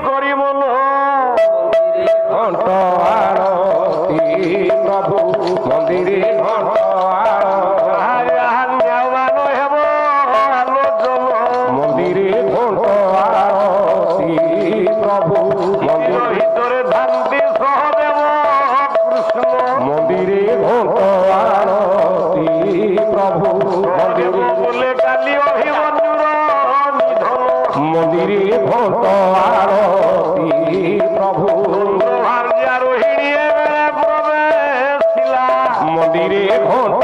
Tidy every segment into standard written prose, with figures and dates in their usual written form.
করি মন ঘণ্ট আরতি প্রভু মন্দিরে ঘণ্ট মন্দিরে ঘণ্ট আরতি প্রভু মন্দির ভিতরে ধান্তি সহদেব কৃষ্ণ মন্দিরে ঘণ্ট আরতি প্রভু মন্দিরে বলে কালী অভিমন্যুর নিধন মন্দিরে ঘণ্ট আরতি প্রভু ভার্যা রোহিণী প্রবেশিলা মন্দিরে ঘণ্ট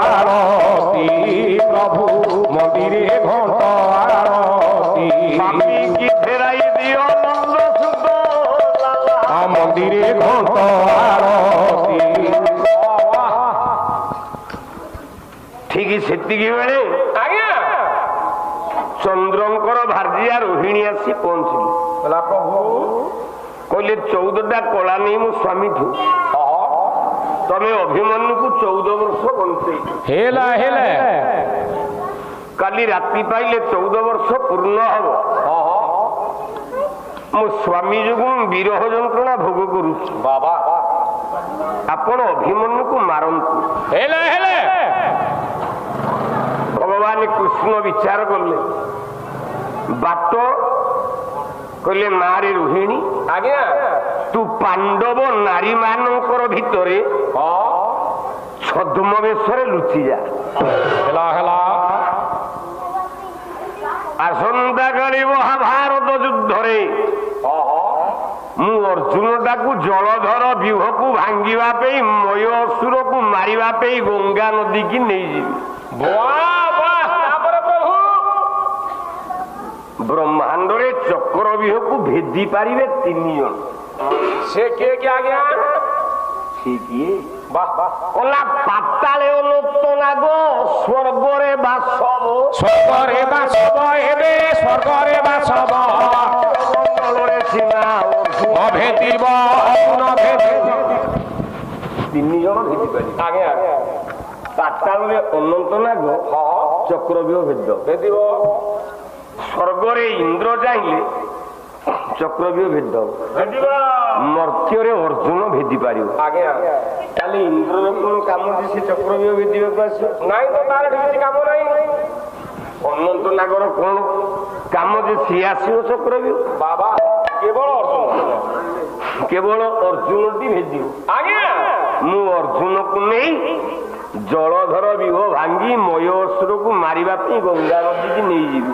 আরতি প্রভু মন্দিরে ঘণ্ট আরতি স্বামী কি ফেরাই দিও নন্দ সুত মন্দিরে ঘণ্ট আরতি ঠিকই সেତିকি বেড়ে আজ্ঞা চন্দ্রঙ্কর ভার্যা রোহিণী আসি পৌঁছিলি প্রভু କହିଲେ 14ଟା କଳା ନେଇ ମୋ ସ୍ୱାମୀଠୁ ତମେ ଅଭିମନ୍ୟୁକୁ 14 ବର୍ଷ ବଞ୍ଚେଇ ହେଲା ହେଲା କାଲି ରାତି ପାଇଲେ 14 ବର୍ଷ ପୂର୍ଣ୍ଣ ହବ ମୋ ସ୍ୱାମୀ ଯୋଗୁଁ ବିରହ ଯନ୍ତ୍ରଣା ଭୋଗ କରୁଛି ବାବା ଆପଣ ଅଭିମନ୍ୟୁକୁ ମାରନ୍ତୁ ହେଲା ହେଲା ଭଗବାନ କୃଷ୍ଣ ବିଚାର କଲେ ବାଟ କହିଲେ ମାରେ ରୋହିଣୀ ଆଜ୍ଞା ତୁ ପାଣ୍ଡବ ନାରୀ ମାନଙ୍କର ଭିତରେ ଛଦ୍ମବେଶରେ ଲୁଚିଯା ହେଲା ହେଲା ଆସନ୍ତା କାଲି ମହାଭାରତ ଯୁଦ୍ଧରେ ମୁଁ ଅର୍ଜୁନଟାକୁ ଜଳଧର ବ୍ୟୁହକୁ ଭାଙ୍ଗିବା ପାଇଁ ମୟ ଅସୁରକୁ ମାରିବା ପାଇଁ ଗଙ୍ଗା ନଦୀକି ନେଇଯିବି ବ୍ରହ୍ମାଣ୍ଡରେ ଚକ୍ର ବ୍ୟୁହକୁ ଭେଦି ପାରିବେ 3 ଜଣ ସେ କିଏ କିଏ ଆଜ୍ଞା ସେ କିଏ କଲା ପାତାଳେ ଲୋକ ନାଗ ସ୍ୱର୍ଗରେ ବାସବ ସ୍ୱର୍ଗରେ ବାସବ ହେବେ ସ୍ୱର୍ଗରେ ବାସବ ମଣ୍ଡଳରେ ସୀମା ଅଭେଦିବ ଅଗୁଣ ଭେଦି 3 ଜଣ ଭେଦି ପାରିବେ ଆଜ୍ଞା ପାତାଳରେ ଅନନ୍ତ ନାଗ ଚକ୍ରବ୍ୟୁହ ଭେଦିବ ସ୍ୱର୍ଗରେ ଇନ୍ଦ୍ର ଚାହିଁଲେ ଚକ୍ରବ୍ୟୁହ ଭେଦିବ ମର୍ତ୍ତ୍ୟରେ ଅର୍ଜୁନ ଭେଦି ପାରିବ ଆଜ୍ଞା ତାହେଲେ ଇନ୍ଦ୍ରର କଣ କାମ ଯେ ସେ ଚକ୍ରବ୍ୟୁହ ଭେଦିବାକୁ ଆସିବ ନାଇଁ ତ ତାର କିଛି କାମ ନାହିଁ ଅନନ୍ତ ନାଗର କଣ କାମ ଯେ ସିଏ ଆସିବ ଚକ୍ରବ୍ୟୁହ ବାବା କେବଳ ଅର୍ଜୁନ କେବଳ ଅର୍ଜୁନଟି ଭେଦିବ ଆଜ୍ଞା ମୁଁ ଅର୍ଜୁନକୁ ନେଇ ଜଳଧର ବ୍ୟୁହ ଭାଙ୍ଗି ମୟ ଅସୁରକୁ ମାରିବା ପାଇଁ ଗଙ୍ଗା ନଦୀକି ନେଇଯିବି